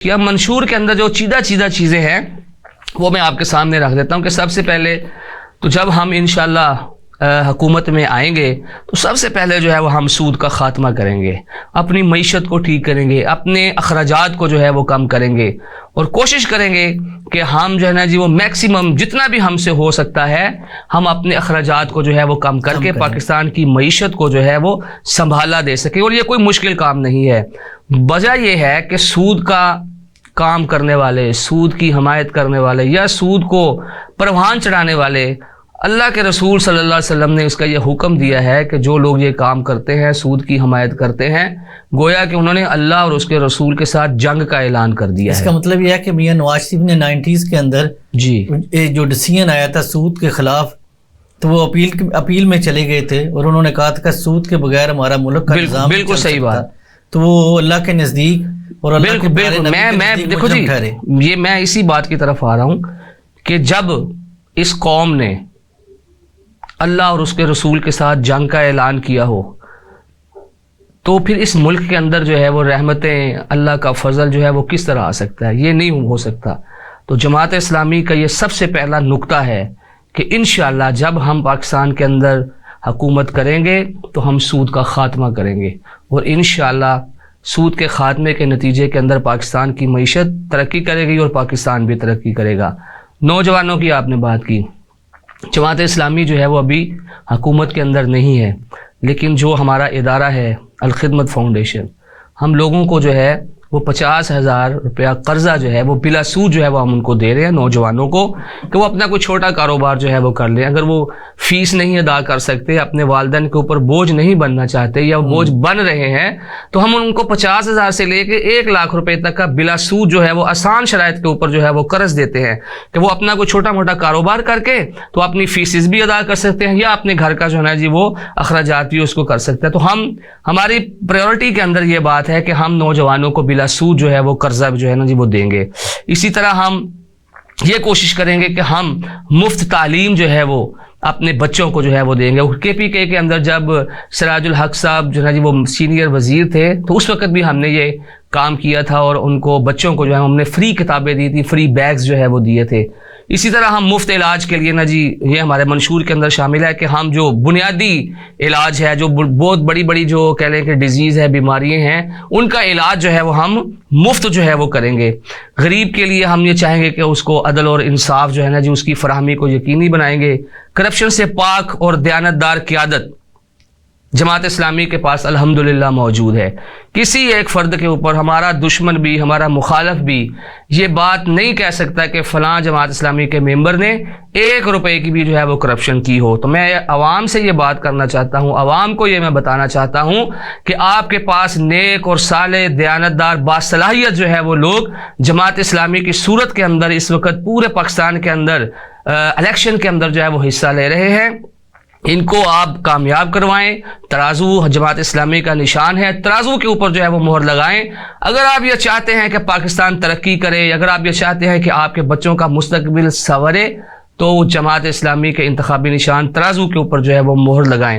یا منشور کے اندر جو چیدہ چیزیں ہیں وہ میں آپ کے سامنے رکھ دیتا ہوں کہ سب سے پہلے تو جب ہم انشاءاللہ حکومت میں آئیں گے تو سب سے پہلے جو ہے وہ ہم سود کا خاتمہ کریں گے، اپنی معیشت کو ٹھیک کریں گے، اپنے اخراجات کو جو ہے وہ کم کریں گے اور کوشش کریں گے کہ ہم جو ہے نا جی وہ میکسیمم جتنا بھی ہم سے ہو سکتا ہے ہم اپنے اخراجات کو جو ہے وہ کم کر کے پاکستان کی معیشت کو جو ہے وہ سنبھالا دے سکیں۔ اور یہ کوئی مشکل کام نہیں ہے، وجہ یہ ہے کہ سود کا کام کرنے والے، سود کی حمایت کرنے والے یا سود کو پروان چڑھانے والے، اللہ کے رسول صلی اللہ علیہ وسلم نے اس کا یہ حکم دیا ہے کہ جو لوگ یہ کام کرتے ہیں، سود کی حمایت کرتے ہیں، گویا کہ انہوں نے اللہ اور اس کے رسول کے ساتھ جنگ کا اعلان کر دیا ہے۔ اس کا مطلب یہ ہے کہ میاں نواز شریف نے 90s کے اندر جو ڈیسیژن آیا تھا سود کے خلاف تو وہ اپیل میں چلے گئے تھے اور انہوں نے کہا تھا کہ سود کے بغیر ہمارا ملک کا نظام بالکل صحیح بات، تو وہ اللہ کے نزدیک اور اللہ کے میں دیکھو جی یہ میں اسی بات کی طرف آ رہا ہوں کہ جب اس قوم نے اللہ اور اس کے رسول کے ساتھ جنگ کا اعلان کیا ہو تو پھر اس ملک کے اندر جو ہے وہ رحمتیں، اللہ کا فضل جو ہے وہ کس طرح آ سکتا ہے؟ یہ نہیں ہو سکتا۔ تو جماعت اسلامی کا یہ سب سے پہلا نقطہ ہے کہ انشاءاللہ جب ہم پاکستان کے اندر حکومت کریں گے تو ہم سود کا خاتمہ کریں گے اور انشاءاللہ سود کے خاتمے کے نتیجے کے اندر پاکستان کی معیشت ترقی کرے گی اور پاکستان بھی ترقی کرے گا۔ نوجوانوں کی آپ نے بات کی، جماعت اسلامی جو ہے وہ ابھی حکومت کے اندر نہیں ہے، لیکن جو ہمارا ادارہ ہے الخدمت فاؤنڈیشن، ہم لوگوں کو جو ہے وہ 50,000 روپیہ قرضہ جو ہے وہ بلا سود جو ہے وہ ہم ان کو دے رہے ہیں نوجوانوں کو کہ وہ اپنا کوئی چھوٹا کاروبار جو ہے وہ کر لیں۔ اگر وہ فیس نہیں ادا کر سکتے، اپنے والدین کے اوپر بوجھ نہیں بننا چاہتے یا بوجھ بن رہے ہیں تو ہم ان کو 50,000 سے لے کے 1,00,000 روپے تک کا بلا سود جو ہے وہ آسان شرائط کے اوپر جو ہے وہ قرض دیتے ہیں کہ وہ اپنا کوئی چھوٹا موٹا کاروبار کر کے تو اپنی فیسز بھی ادا کر سکتے ہیں یا اپنے گھر کا جو ہے نا جی وہ اخراجات بھی اس کو کر سکتے ہیں۔ تو ہماری پریورٹی کے اندر یہ بات ہے کہ ہم نوجوانوں کو بلا سود جو ہے وہ قرضہ جو ہے نا جی وہ دیں گے۔ اسی طرح ہم یہ کوشش کریں گے کہ ہم مفت تعلیم جو ہے وہ اپنے بچوں کو جو ہے وہ دیں گے۔ کے پی کے اندر جب سراج الحق صاحب جو ہے جی وہ سینئر وزیر تھے تو اس وقت بھی ہم نے یہ کام کیا تھا اور ان کو بچوں کو جو ہے ہم نے فری کتابیں دی تھی، فری بیگز جو ہے وہ دیے تھے۔ اسی طرح ہم مفت علاج کے لیے نا جی یہ ہمارے منشور کے اندر شامل ہے کہ ہم جو بنیادی علاج ہے، جو بہت بڑی بڑی جو کہہ لیں کہ ڈیزیز ہے، بیماریاں ہیں، ان کا علاج جو ہے وہ ہم مفت جو ہے وہ کریں گے۔ غریب کے لیے ہم یہ چاہیں گے کہ اس کو عدل اور انصاف جو ہے نا جی اس کی فراہمی کو یقینی بنائیں گے۔ کرپشن سے پاک اور دیانتدار قیادت جماعت اسلامی کے پاس الحمدللہ موجود ہے۔ کسی ایک فرد کے اوپر ہمارا دشمن بھی، ہمارا مخالف بھی یہ بات نہیں کہہ سکتا کہ فلاں جماعت اسلامی کے ممبر نے 1 روپے کی بھی جو ہے وہ کرپشن کی ہو۔ تو میں عوام سے یہ بات کرنا چاہتا ہوں، عوام کو یہ میں بتانا چاہتا ہوں کہ آپ کے پاس نیک اور صالح، دیانتدار، باصلاحیت جو ہے وہ لوگ جماعت اسلامی کی صورت کے اندر اس وقت پورے پاکستان کے اندر الیکشن کے اندر جو ہے وہ حصہ لے رہے ہیں۔ ان کو آپ کامیاب کروائیں۔ ترازو جماعت اسلامی کا نشان ہے، ترازو کے اوپر جو ہے وہ مہر لگائیں۔ اگر آپ یہ چاہتے ہیں کہ پاکستان ترقی کرے، اگر آپ یہ چاہتے ہیں کہ آپ کے بچوں کا مستقبل سنورے تو جماعت اسلامی کے انتخابی نشان ترازو کے اوپر جو ہے وہ مہر لگائیں۔